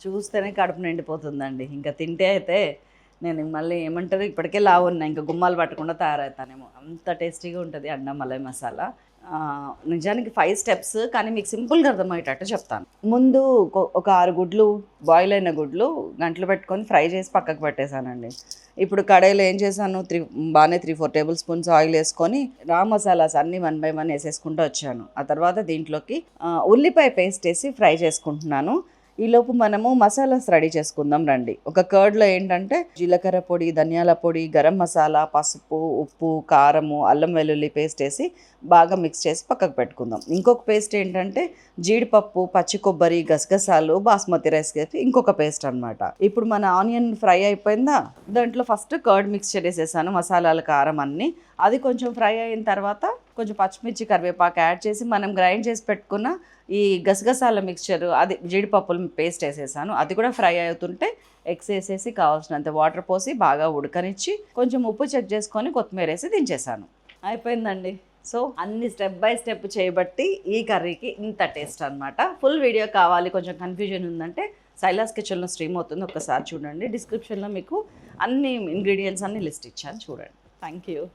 చూస్తేనే కడుపు నిండిపోతుందండి. ఇంకా తింటే అయితే నేను మళ్ళీ ఏమంటారు ఇప్పటికే లావు ఉన్నా, ఇంకా గుమ్మాలు పట్టకుండా తయారవుతానేమో. అంత టేస్టీగా ఉంటుంది అండా మలై మసాలా. నిజానికి 5 స్టెప్స్, కానీ మీకు సింపుల్గా అర్థమయ్యేటట్టు చెప్తాను. ముందు ఒక 6 గుడ్లు, బాయిల్ అయిన గుడ్లు గంటలు పెట్టుకొని ఫ్రై చేసి పక్కకు పెట్టేశానండి. ఇప్పుడు కడాయిలో ఏం చేశాను, బాగానే 3-4 టేబుల్ స్పూన్స్ ఆయిల్ వేసుకొని రా మసాలాస్ అన్నీ 1 బై 1 వేసేసుకుంటూ వచ్చాను. ఆ తర్వాత దీంట్లోకి ఉల్లిపాయ పేస్ట్ వేసి ఫ్రై చేసుకుంటున్నాను. ఈలోపు మనము మసాలాస్ రెడీ చేసుకుందాం రండి. ఒక కర్డ్లో ఏంటంటే జీలకర్ర పొడి, ధనియాల పొడి, గరం మసాలా, పసుపు, ఉప్పు, కారము, అల్లం వెల్లుల్లి పేస్ట్ వేసి బాగా మిక్స్ చేసి పక్కకు పెట్టుకుందాం. ఇంకొక పేస్ట్ ఏంటంటే జీడిపప్పు, పచ్చి కొబ్బరి, గసగసాలు, బాస్మతి రైస్ వేసి ఇంకొక పేస్ట్ అనమాట. ఇప్పుడు మన ఆనియన్ ఫ్రై అయిపోయిందా, దాంట్లో ఫస్ట్ కర్డ్ మిక్స్చర్ వేసేసాను, మసాలాలు, కారం అన్నీ. అది కొంచెం ఫ్రై అయిన తర్వాత కొంచెం పచ్చిమిర్చి, కరివేపాకు యాడ్ చేసి మనం గ్రైండ్ చేసి పెట్టుకున్న ఈ గసగసాల మిక్స్చర్, అది జీడిపప్పులు పేస్ట్ వేసేసాను. అది కూడా ఫ్రై అవుతుంటే ఎగ్స్ వేసేసి కావాల్సినంత వాటర్ పోసి బాగా ఉడకనిచ్చి కొంచెం ఉప్పు చెక్ చేసుకొని కొత్తిమీర వేసి దించేసాను. అయిపోయిందండి. సో అన్ని స్టెప్ బై స్టెప్ చేయబట్టి ఈ కర్రీకి ఇంత టేస్ట్ అనమాట. ఫుల్ వీడియో కావాలి, కొంచెం కన్ఫ్యూజన్ ఉందంటే శైలాస్ కిచెన్లో స్ట్రీమ్ అవుతుంది, ఒక్కసారి చూడండి. డిస్క్రిప్షన్లో మీకు అన్ని ఇంగ్రీడియంట్స్ అన్ని లిస్ట్ ఇచ్చాను, చూడండి. Thank you.